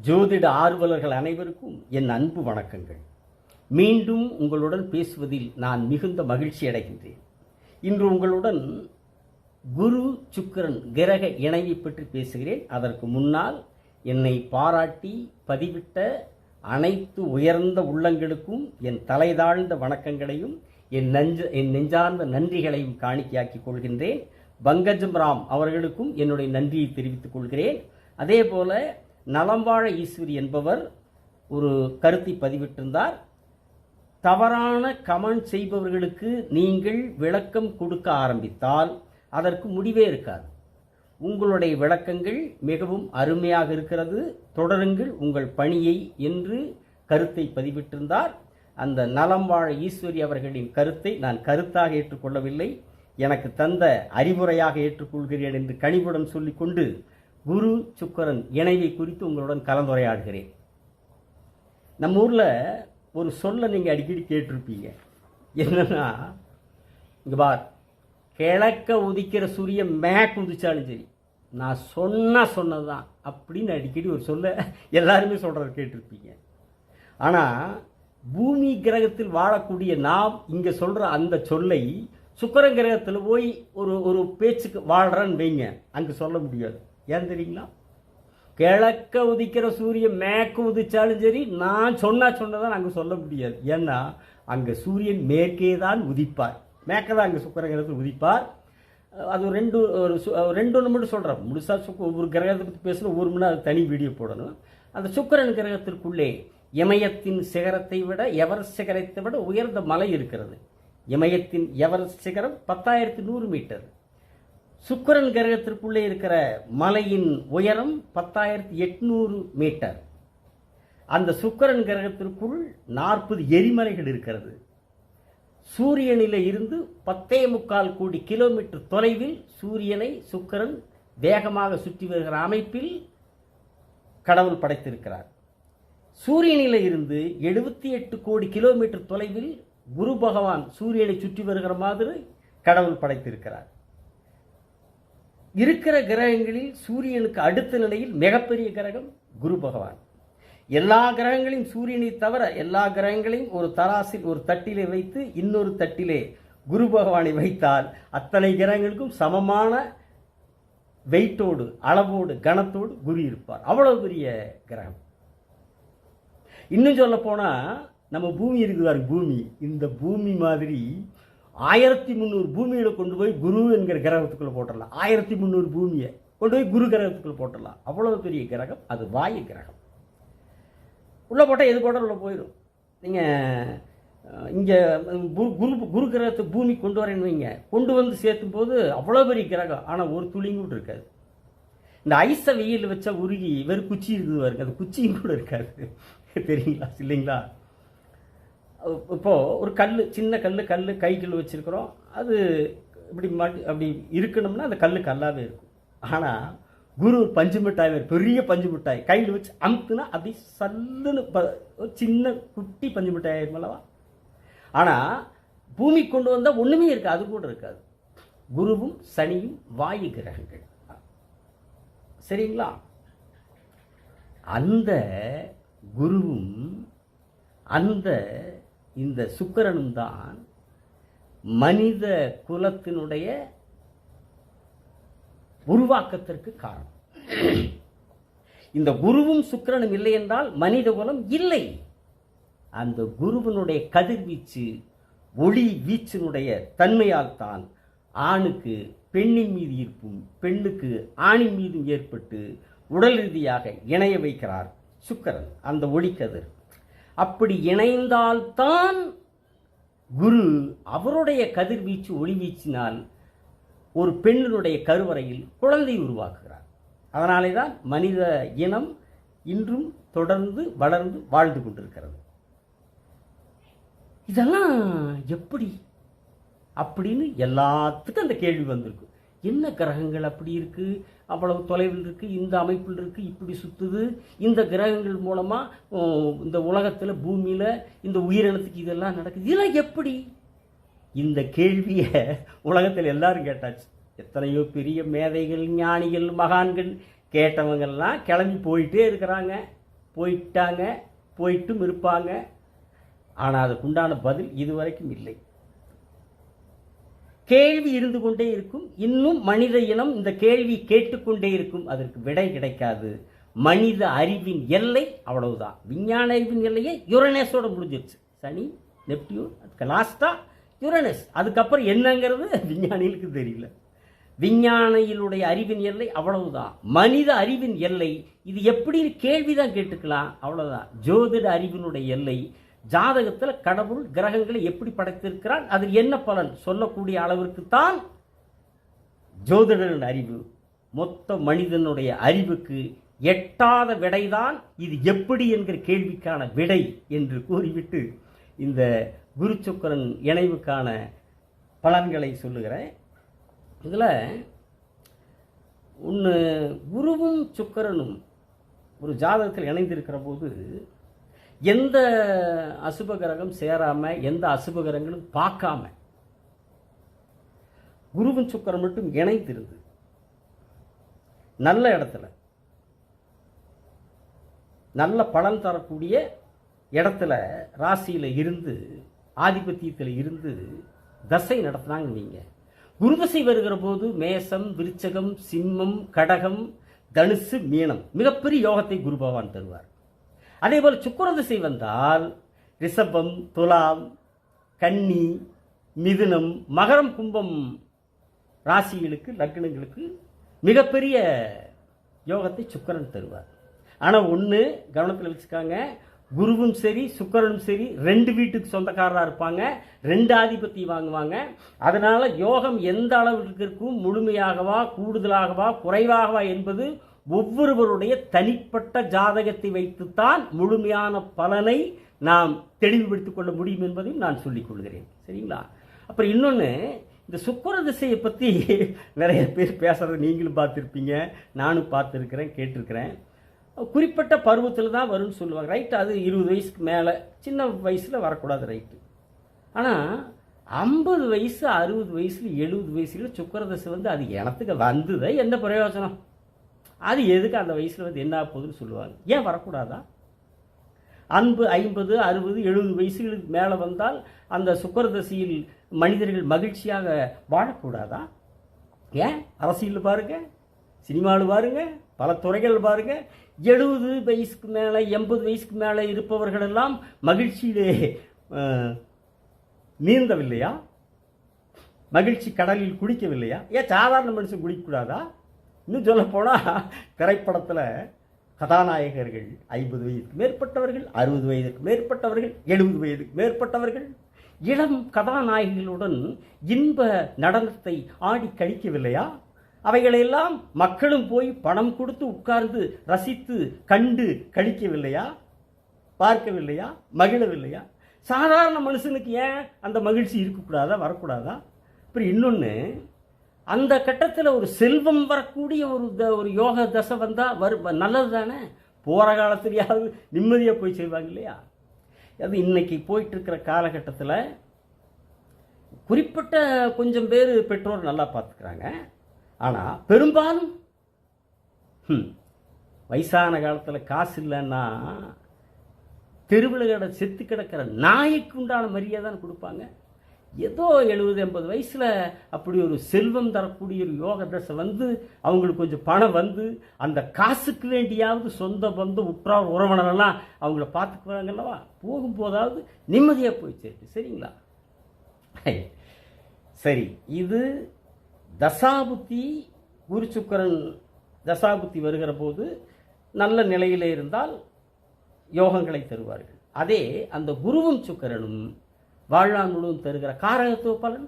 ஜோதிட ஆர்வலர்கள் அனைவருக்கும் என் அன்பு வணக்கங்கள். மீண்டும் உங்களுடன் பேசுவதில் நான் மிகுந்த மகிழ்ச்சி அடைகின்றேன். இன்று உங்களுடன் குரு சுக்கிரன் கிரக இணைவை பற்றி பேசுகிறேன். அதற்கு முன்னால் என்னை பாராட்டி பதிவிட்ட அனைத்து உயர்ந்த உள்ளங்களுக்கும் என் தலைதாழ்ந்த வணக்கங்களையும் என் நெஞ்சார்ந்த நன்றிகளையும் காணிக்கையாக்கிக் கொள்கின்றேன். பங்கஜம் ராம் அவர்களுக்கும் என்னுடைய நன்றியை தெரிவித்துக் கொள்கிறேன். அதே போல நலம்வாழ ஈஸ்வரி என்பவர் ஒரு கருத்தை பதிவிட்டிருந்தார். தவறான கமெண்ட் செய்பவர்களுக்கு நீங்கள் விளக்கம் கொடுக்க ஆரம்பித்தால் அதற்கு முடிவே இருக்காது. உங்களுடைய விளக்கங்கள் மிகவும் அருமையாக இருக்கிறது, தொடருங்கள் உங்கள் பணியை என்று கருத்தை பதிவிட்டிருந்தார். அந்த நலம்வாழ ஈஸ்வரி அவர்களின் கருத்தை நான் கருத்தாக ஏற்றுக்கொள்ளவில்லை, எனக்கு தந்த அறிவுரையாக ஏற்றுக்கொள்கிறேன் என்று கனிவுடன் சொல்லிக்கொண்டு குரு சுக்கிரன் இணைவை குறித்து உங்களுடன் கலந்துரையாடுகிறேன். நம்ம ஊரில் ஒரு சொல்லை நீங்கள் அடிக்கடி கேட்டிருப்பீங்க. என்னன்னா, இங்கே பார், கிழக்க உதிக்கிற சூரியன் மேற்கு உதிச்சாலும் சரி, நான் சொன்னது தான் அப்படின்னு அடிக்கடி ஒரு சொல்ல எல்லாருமே சொல்கிறத கேட்டிருப்பீங்க. ஆனால் பூமி கிரகத்தில் வாழக்கூடிய நாம் இங்கே சொல்கிற அந்த சொல்லை சுக்கிரன் கிரகத்தில் போய் ஒரு பேச்சுக்கு வாழ்கிறேன்னு வைங்க, அங்கே சொல்ல முடியாது. ஏன் தெரியுங்களா? கிழக்க உதிக்கிற சூரியன் மேற்கு உதிச்சாலும் சரி, நான் சொன்னதான் அங்கே சொல்ல முடியாது. ஏன்னா அங்கே சூரியன் மேற்கே தான் உதிப்பார், மேற்க தான் அங்கே சுக்கிரன் கிரகத்தில் உதிப்பார். அது ரெண்டு மட்டும் சொல்கிறேன். முழுசாக ஒவ்வொரு கிரகத்தை பற்றி பேசணும், ஒரு மணி அது தனி வீடியோ போடணும். அந்த சுக்கிரன் கிரகத்திற்குள்ளே இமயத்தின் சிகரத்தை விட எவரெஸ்ட் சிகரத்தை விட உயர்ந்த மலை இருக்கிறது. இமயத்தின் எவரெஸ்ட் சிகரம் 10,100 மீட்டர். சுக்கிரன் கிரகத்திற்குள்ளே இருக்கிற மலையின் உயரம் 10,800 மீட்டர். அந்த சுக்கிரன் கிரகத்திற்குள் 40 எரிமலைகள் இருக்கிறது. சூரியனில் இருந்து 10.25 கோடி கிலோமீட்டர் தொலைவில் சூரியனை சுக்கிரன் வேகமாக சுற்றி வருகிற அமைப்பில் கடவுள் படைத்திருக்கிறார். சூரியனில் இருந்து 78 கோடி கிலோமீட்டர் தொலைவில் குரு பகவான் சூரியனை சுற்றி வருகிற மாதிரி கடவுள் படைத்திருக்கிறார். இருக்கிற கிரகங்களில் சூரியனுக்கு அடுத்த நிலையில் மிகப்பெரிய கிரகம் குரு பகவான். எல்லா கிரகங்களையும் சூரியனை தவிர எல்லா கிரகங்களையும் ஒரு தராசில் ஒரு தட்டிலே வைத்து இன்னொரு தட்டிலே குரு பகவானை வைத்தால் அத்தனை கிரகங்களுக்கும் சமமான வெயிட்டோடு, அளவோடு, கனத்தோடு குரு இருப்பார். அவ்வளவு பெரிய கிரகம். இன்னும் சொல்ல போனா நம்ம பூமி இருக்குதாரு, பூமி, இந்த பூமி மாதிரி 1300 பூமிகளை கொண்டு போய் குரு என்கிற கிரகத்துக்குள்ள போட்டுடலாம். 1300 பூமியை கொண்டு போய் குரு கிரகத்துக்குள்ள போட்டுடலாம். அவ்வளவு பெரிய கிரகம் அது. வாயு கிரகம் உள்ள போட்டால் எது போட்டால் உள்ள போயிடும். நீங்கள் இங்கே குரு கிரகத்தை பூமி கொண்டு வரேன்னு வைங்க, கொண்டு வந்து சேர்த்தும் போது அவ்வளோ பெரிய கிரகம், ஆனால் ஒரு துளியும் கூட இருக்காது. இந்த ஐஸை வெயில் வச்சா உருகி வெறும் குச்சி இருக்குது பாருங்க, அது குச்சியும் கூட இருக்காது. தெரியுங்களா இல்லைங்களா? இப்போது ஒரு சின்ன கல் கைக்குள்ள வச்சுருக்கிறோம். அது இப்படி அப்படி இருக்கணும்னா அந்த கல்லாகவே இருக்கும். ஆனால் குரு பஞ்சு மிட்டாய், பெரிய பஞ்சு மிட்டாய் கையில் வச்சு அமுத்துனா அப்படி சல்லுன்னு ஒரு சின்ன குட்டி பஞ்சு மிட்டாய் ஆயிருமல்லவா? ஆனால் பூமி கொண்டு வந்தால் ஒன்றுமே இருக்காது, அது கூட இருக்காது. குருவும் சனியும் வாயு கிரகங்கள், சரிங்களா? அந்த குருவும் இந்த சுக்கிரனும் தான் மனித குலத்தினுடைய உருவாக்கத்திற்கு காரணம். இந்த குருவும் சுக்கிரனும் இல்லை என்றால் மனித குலம் இல்லை. அந்த குருவனுடைய கதிர்வீச்சு, ஒளி வீச்சினுடைய தன்மையால் தான் ஆணுக்கு பெண்ணின் மீது ஈர்ப்பும் பெண்ணுக்கு ஆணின் மீதும் ஏற்பட்டு உடல் ரீதியாக இணைய வைக்கிறார் சுக்கிரன், அந்த ஒளிக்கதிர். அப்படி இணைந்தால்தான் குரு அவருடைய கதிர்வீச்சு ஒளிவீச்சினால் ஒரு பெண்ணினுடைய கருவறையில் குழந்தை உருவாக்குகிறார். அதனாலே தான் மனித இனம் இன்றும் தொடர்ந்து வளர்ந்து வாழ்ந்து கொண்டிருக்கிறது. இதெல்லாம் எப்படி அப்படின்னு எல்லாத்துக்கும் அந்த கேள்வி வந்திருக்கு. என்ன கிரகங்கள் அப்படி இருக்கு, அவ்வளவு தொலைவில் இருக்கு, இந்த அமைப்பில் இருக்கு, இப்படி சுத்துது, இந்த கிரகங்கள் மூலமா இந்த உலகத்தில் பூமியில இந்த உயிரினத்துக்கு இதெல்லாம் நடக்குது, இதெல்லாம் எப்படி? இந்த கேள்வியை உலகத்தில் எல்லாரும் கேட்டாச்சு. எத்தனையோ பெரிய மேதைகள், ஞானிகள், மகான்கள் கேட்டவங்கெல்லாம் கிளம்பி போயிட்டே இருக்கிறாங்க. போயிட்டாங்க, போயிட்டும் இருப்பாங்க. ஆனால் அதுக்குண்டான பதில் இதுவரைக்கும் இல்லை. கேள்வி இருந்து கொண்டே இருக்கும். இன்னும் மனித இனம் இந்த கேள்வி கேட்டுக்கொண்டே இருக்கும். அதற்கு விடை கிடைக்காது. மனித அறிவின் எல்லை அவ்வளவுதான். விஞ்ஞான அறிவின் எல்லையே யுரேனஸோட முடிஞ்சிருச்சு. சனி, நெப்டியூன், அதுக்கு லாஸ்டா யுரேனஸ். அதுக்கப்புறம் என்னங்கிறது விஞ்ஞானிகளுக்கு தெரியல. விஞ்ஞானிகளுடைய அறிவின் எல்லை அவ்வளவுதான். மனித அறிவின் எல்லை இது எப்படி கேள்விதான் கேட்டுக்கலாம், அவ்வளவுதான். ஜோதிட அறிவினுடைய எல்லை ஜாதகத்தில் கடவுள் கிரகங்களை எப்படி படைத்திருக்கிறான், அதில் என்ன பலன் சொல்லக்கூடிய அளவிற்கு தான் ஜோதிடரின் அறிவு. மொத்த மனிதனுடைய அறிவுக்கு எட்டாத விடைதான் இது எப்படி என்கிற கேள்விக்கான விடை என்று கூறிவிட்டு இந்த குரு சுக்கிரன் இணைவுக்கான பலன்களை சொல்லுகிறேன். இதில் ஒன்று, குருவும் சுக்கிரனும் ஒரு ஜாதகத்தில் இணைந்திருக்கிற போது எந்த அசுபகிரகம் சேராம, எந்த அசுபகிரகங்களும் பார்க்காம குருவும் சுக்கிரன் மட்டும் இணைந்திருந்து நல்ல இடத்துல நல்ல பலன் தரக்கூடிய இடத்துல ராசியில் இருந்து ஆதிபத்தியத்தில் இருந்து தசை நடத்தினாங்க. நீங்கள் குரு தசை வருகிற போது மேசம், விருச்சகம், சிம்மம், கடகம், தனுசு, மீனம் மிகப்பெரிய யோகத்தை குரு பகவான் தருவார். அதே போல் சுக்கிர திசை வந்தால் ரிஷபம், துலாம், கன்னி, மிதுனம், மகரம், கும்பம் ராசிகளுக்கு, லக்னங்களுக்கு மிகப்பெரிய யோகத்தை சுக்கிரன் தருவார். ஆனால் ஒன்று கவனத்தில் வச்சுக்காங்க, குருவும் சரி சுக்கிரனும் சரி ரெண்டு வீட்டுக்கு சொந்தக்காரராக இருப்பாங்க, ரெண்டு ஆதிபத்தியம் வாங்குவாங்க. அதனால யோகம் எந்த அளவுக்கு இருக்கும், முழுமையாகவா கூடுதலாகவா குறைவாகவா என்பது ஒவ்வொருவருடைய தனிப்பட்ட ஜாதகத்தை வைத்துத்தான் முழுமையான பலனை நாம் தெளிவுபடுத்திக் கொள்ள முடியும் என்பதையும் நான் சொல்லிக் கொள்கிறேன். சரிங்களா? அப்புறம் இன்னொன்று, இந்த சுக்கிர திசையை பற்றி நிறைய பேர் பேசுகிறத நீங்களும் பார்த்துருப்பீங்க, நானும் பார்த்துருக்கிறேன், கேட்டிருக்கிறேன். குறிப்பிட்ட பருவத்தில் தான் வரும்னு சொல்லுவாங்க. ரைட்டு, அது 20 வயசுக்கு மேலே, சின்ன வயசில் வரக்கூடாது, ரைட்டு. ஆனால் 50 வயசு, 60 வயசுல, 70 வயசுல சுக்கிர திசை வந்து அது எனத்துக்கு வந்தது என்ன பிரயோஜனம்? அது எதுக்கு அந்த வயசில் வந்து என்ன போகுதுன்னு சொல்லுவாங்க. ஏன் வரக்கூடாதா? 50, 60, 60, 70 வயசுகளுக்கு மேலே வந்தால் அந்த சுக்கிர திசையில் மனிதர்கள் மகிழ்ச்சியாக வாழக்கூடாதா? ஏன்? அரசியல் பாருங்க, சினிமாவில் பாருங்க, பல துறைகள் பாருங்க, 70 வயசுக்கு மேலே 80 வயசுக்கு மேலே இருப்பவர்கள் எல்லாம் மகிழ்ச்சியிலே நீந்தவில்லையா? மகிழ்ச்சி கடலில் குடிக்கவில்லையா? ஏன் சாதாரண மனுஷன் குடிக்கக்கூடாதா? இன்னும் சொல்ல போனால் திரைப்படத்தில் கதாநாயகர்கள் 50 வயதுக்கு மேற்பட்டவர்கள், 60 வயதுக்கு மேற்பட்டவர்கள், 70 வயதுக்கு மேற்பட்டவர்கள் இளம் கதாநாயகிகளுடன் இன்ப நடனத்தை ஆடி கழிக்கவில்லையா? அவைகளெல்லாம் மக்களும் போய் பணம் கொடுத்து உட்கார்ந்து ரசித்து கண்டு கழிக்கவில்லையா? பார்க்கவில்லையா? மகிழவில்லையா? சாதாரண மனுஷனுக்கு ஏன் அந்த மகிழ்ச்சி இருக்கக்கூடாதா, வரக்கூடாதா? அப்புறம் இன்னொன்று, அந்த கட்டத்தில் ஒரு செல்வம் வரக்கூடிய ஒரு யோக தசை வந்தால் நல்லது தானே. போகிற காலத்துலையாவது நிம்மதியாக போய் செய்வாங்க இல்லையா? அது இன்னைக்கு போயிட்டுருக்கிற காலகட்டத்தில் குறிப்பிட்ட கொஞ்சம் பேர் பெற்றோர் நல்லா பார்த்துக்கிறாங்க. ஆனால் பெரும்பாலும் வயசான காலத்தில் காசு இல்லைன்னா தெருவில் செத்து கிடக்கிற நாய்க்கு உண்டான மரியாதை கொடுப்பாங்க. ஏதோ 70-80 வயசில் அப்படி ஒரு செல்வம் தரக்கூடிய ஒரு யோக தசை வந்து அவங்களுக்கு கொஞ்சம் பணம் வந்து அந்த காசுக்கு வேண்டியாவது சொந்த பந்தம் உற்றார் உறவினரெல்லாம் அவங்கள பார்த்துக்குவாங்கல்லவா, போகும்போதாவது நிம்மதியாக போய் சேர்த்து. சரிங்களா? சரி, இது தசாபுத்தி, குரு சுக்கிரன் தசாபுத்தி வருகிற போது நல்ல நிலையில் இருந்தால் யோகங்களை தருவார்கள். அதே அந்த குருவும் சுக்கிரனும் வாழ்நாள் முழுவதும் தருகிற காரகத்துவ பலன்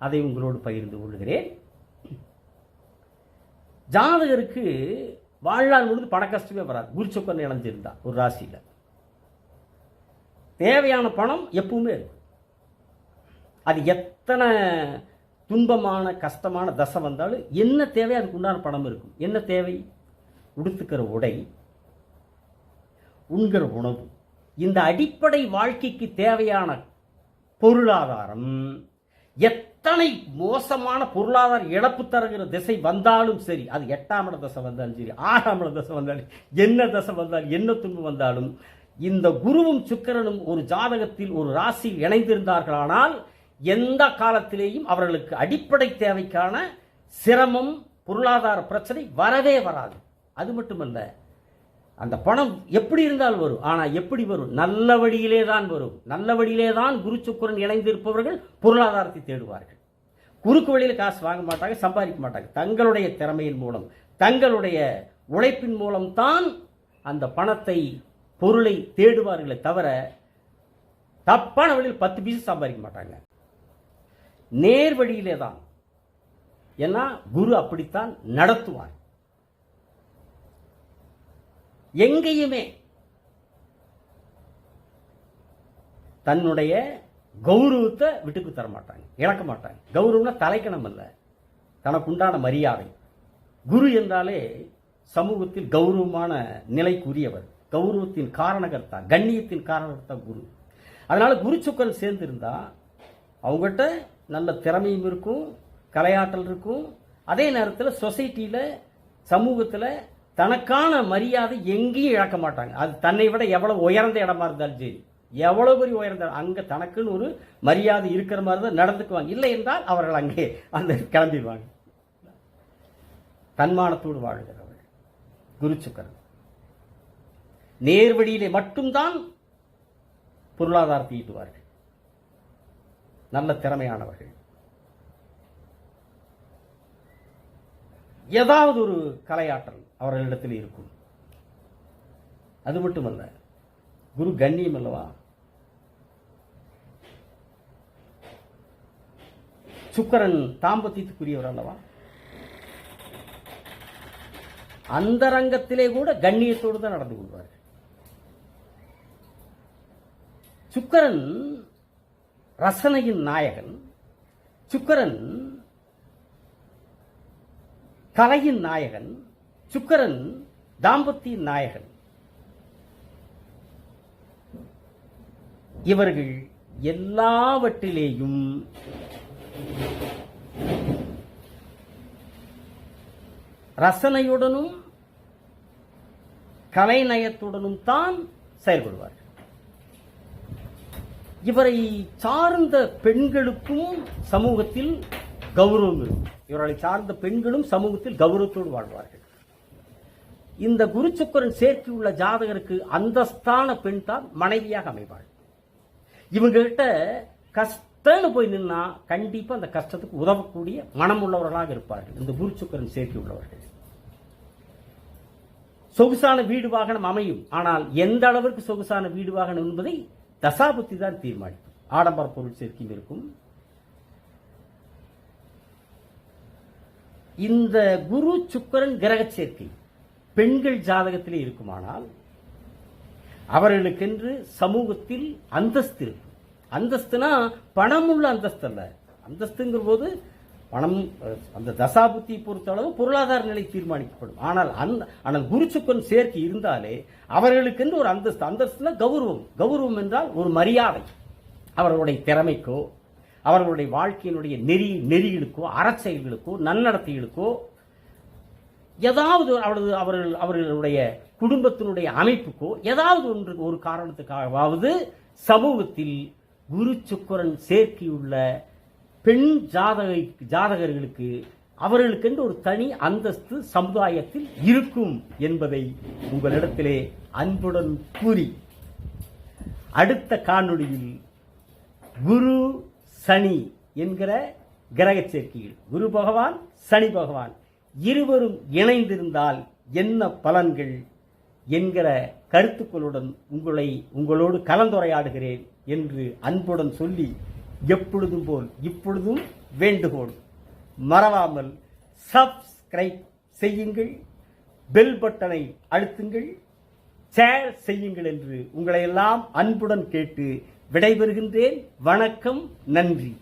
அதை உங்களோடு பகிர்ந்து கொள்கிறேன். ஜாதகருக்கு வாழ்நாள் முழுவதும் பண கஷ்டமே வராது. குரு சுக்கிரன் இணைஞ்சிருந்தா ஒரு ராசியில் தேவையான பணம் எப்பவுமே இருக்கும். அது எத்தனை துன்பமான கஷ்டமான தசை வந்தாலும் என்ன தேவை அதுக்கு உண்டான பணம் இருக்கும். என்ன தேவை? உடுத்துக்கிற உடை, உண்கிற உணவு, இந்த அடிப்படை வாழ்க்கைக்கு தேவையான பொருளாதாரம் எத்தனை மோசமான பொருளாதார இழப்பு தருகிற திசை வந்தாலும் சரி, அது 8ஆம் இட தசை வந்தாலும் சரி, 6ஆம் இட தசை வந்தாலும், என்ன தசை வந்தாலும், என்ன துன்பம் வந்தாலும், இந்த குருவும் சுக்கிரனும் ஒரு ஜாதகத்தில் ஒரு ராசியில் இணைந்திருந்தார்களானால் எந்த காலத்திலேயும் அவர்களுக்கு அடிப்படை தேவைக்கான சிரமம், பொருளாதார பிரச்சனை வரவே வராது. அது மட்டுமல்ல, அந்த பணம் எப்படி இருந்தால் வரும். ஆனால் எப்படி வரும்? நல்ல வழியிலே தான் வரும். நல்ல வழியிலே தான் குரு சுக்கிரன் இணைந்திருப்பவர்கள் பொருளாதாரத்தை தேடுவார்கள். குறுக்கு வழியில் காசு வாங்க மாட்டாங்க, சம்பாதிக்க மாட்டாங்க. தங்களுடைய திறமையின் மூலம், தங்களுடைய உழைப்பின் மூலம் தான் அந்த பணத்தை, பொருளை தேடுவார்களே தவிர தப்பான வழியில் 10 பைசா சம்பாதிக்க மாட்டாங்க. நேர் வழியிலே தான். ஏன்னா குரு அப்படித்தான் நடத்துவார். எங்கேயுமே தன்னுடைய கௌரவத்தை விட்டுக்கு தர மாட்டாங்க, இழக்க மாட்டாங்க. கௌரவம்னா தலைக்கணம் அல்ல, தனக்குண்டான மரியாதை. குரு என்றாலே சமூகத்தில் கௌரவமான நிலைக்குரியவர், கௌரவத்தின் காரணகர்த்தா, கண்ணியத்தின் காரணகர்த்தா குரு. அதனால குரு சுக்கிரன் சேர்ந்திருந்தா அவங்ககிட்ட நல்ல திறமையும் இருக்கும், கலையாற்றல் இருக்கும். அதே நேரத்தில் சொசைட்டியில், சமூகத்தில் தனக்கான மரியாதை எங்கேயும் இழக்க மாட்டாங்க. அது தன்னை விட எவ்வளவு உயர்ந்த இடமா இருந்தாலும் சரி, எவ்வளவு பெரிய உயர்ந்த அங்கே தனக்குன்னு ஒரு மரியாதை இருக்கிற மாதிரி தான் நடந்துக்குவாங்க. இல்லை என்றால் அவர்கள் அங்கே அந்த கிளம்பிடுவாங்க. தன்மானத்தோடு வாழ்கிறவர்கள் குரு சுக்கிரன். நேர்வழியிலே மட்டும்தான் பொருளாதாரத்தை ஈட்டுவார்கள். நல்ல திறமையானவர்கள். ஏதாவது ஒரு கலையாற்றல் அவர்களிடத்தில் இருக்கும். அது மட்டுமல்ல, குரு கண்ணியம் அல்லவா. சுக்கிரன் தாம்பத்தியத்துக்குரியவர் அல்லவா. அந்த ரங்கத்திலே கூட கண்ணியத்தோடு தான் நடந்து கொள்வார். சுக்கிரன் ரசனையின் நாயகன். சுக்கிரன் கலையின் நாயகன். சுக்கிரன் தாம்பத்தியின் நாயகன். இவர்கள் எல்லாவற்றிலேயும் ரசனையுடனும் கலைநயத்துடனும் தான் செயல்படுவார்கள். இவரை சார்ந்த பெண்களுக்கும் சமூகத்தில் கௌரவம் இருக்கும். இவர்களை சார்ந்த பெண்களும் சமூகத்தில் கௌரவத்தோடு வாழ்வார்கள். இந்த குரு சுக்கிரன் சேர்க்கையுள்ள ஜாதகருக்கு அந்தஸ்தான பெண் தான் மனைவியாக அமைவாள். இவங்க கிட்ட கஷ்டம்னு போய் நின்னா கண்டிப்பா அந்த கஷ்டத்துக்கு உதவக்கூடிய மனம் உள்ளவர்களாக இருப்பார்கள் இந்த குரு சுக்கிரன் சேர்க்கை உள்ளவர்கள். சொகுசான வீடு வாகனம் அமையும். ஆனால் எந்த அளவிற்கு சொகுசான வீடு வாகனம் என்பதை தசாபுத்தி தான் தீர்மானிக்கும். ஆடம்பர பொருள் சேர்க்கையும் இருக்கும். இந்த குரு சுக்கிரன் கிரக சேர்க்கை பெண்கள் ஜாதகத்திலே இருக்குமானால் அவர்களுக்கென்று சமூகத்தில் அந்தஸ்து இருக்கும். அந்தஸ்துனா பணம் உள்ள அந்தஸ்து அல்ல. அந்தஸ்துங்கிற போது பணம் அந்த தசாபுத்தியை பொறுத்தளவு பொருளாதார நிலை தீர்மானிக்கப்படும். ஆனால் குரு சுக்கிரன் சேர்க்கை இருந்தாலே அவர்களுக்கென்று ஒரு அந்தஸ்து. அந்தஸ்துனா கௌரவம். கௌரவம் என்றால் ஒரு மரியாதை. அவர்களுடைய திறமைக்கோ, அவர்களுடைய வாழ்க்கையினுடைய நெறிகளுக்கோ, அறச்செயல்களுக்கோ, நன்னடத்தைகளுக்கோ, ஏதாவது அவர்களுடைய குடும்பத்தினுடைய அமைப்புக்கோ ஏதாவது ஒரு காரணத்துக்காகவாவது சமூகத்தில் குரு சுக்கிரன் சேர்க்கையுள்ள பெண் ஜாதகர்களுக்கு அவர்களுக்கென்று ஒரு தனி அந்தஸ்து சமுதாயத்தில் இருக்கும் என்பதை உங்களிடத்திலே அன்புடன் கூறி, அடுத்த காணொளியில் குரு சனி என்கிற கிரக சேர்க்கையில் குரு பகவான் சனி பகவான் இருவரும் இணைந்திருந்தால் என்ன பலன்கள் என்கிற கருத்துக்களுடன் உங்களோடு கலந்துரையாடுகிறேன் என்று அன்புடன் சொல்லி, எப்பொழுதும் போல் இப்பொழுதும் வேண்டுகோள், மறவாமல் சப்ஸ்கிரைப் செய்யுங்கள், பெல் பட்டனை அழுத்துங்கள், ஷேர் செய்யுங்கள் என்று உங்களை எல்லாம் அன்புடன் கேட்டு விடைபெறுகின்றேன். வணக்கம், நன்றி.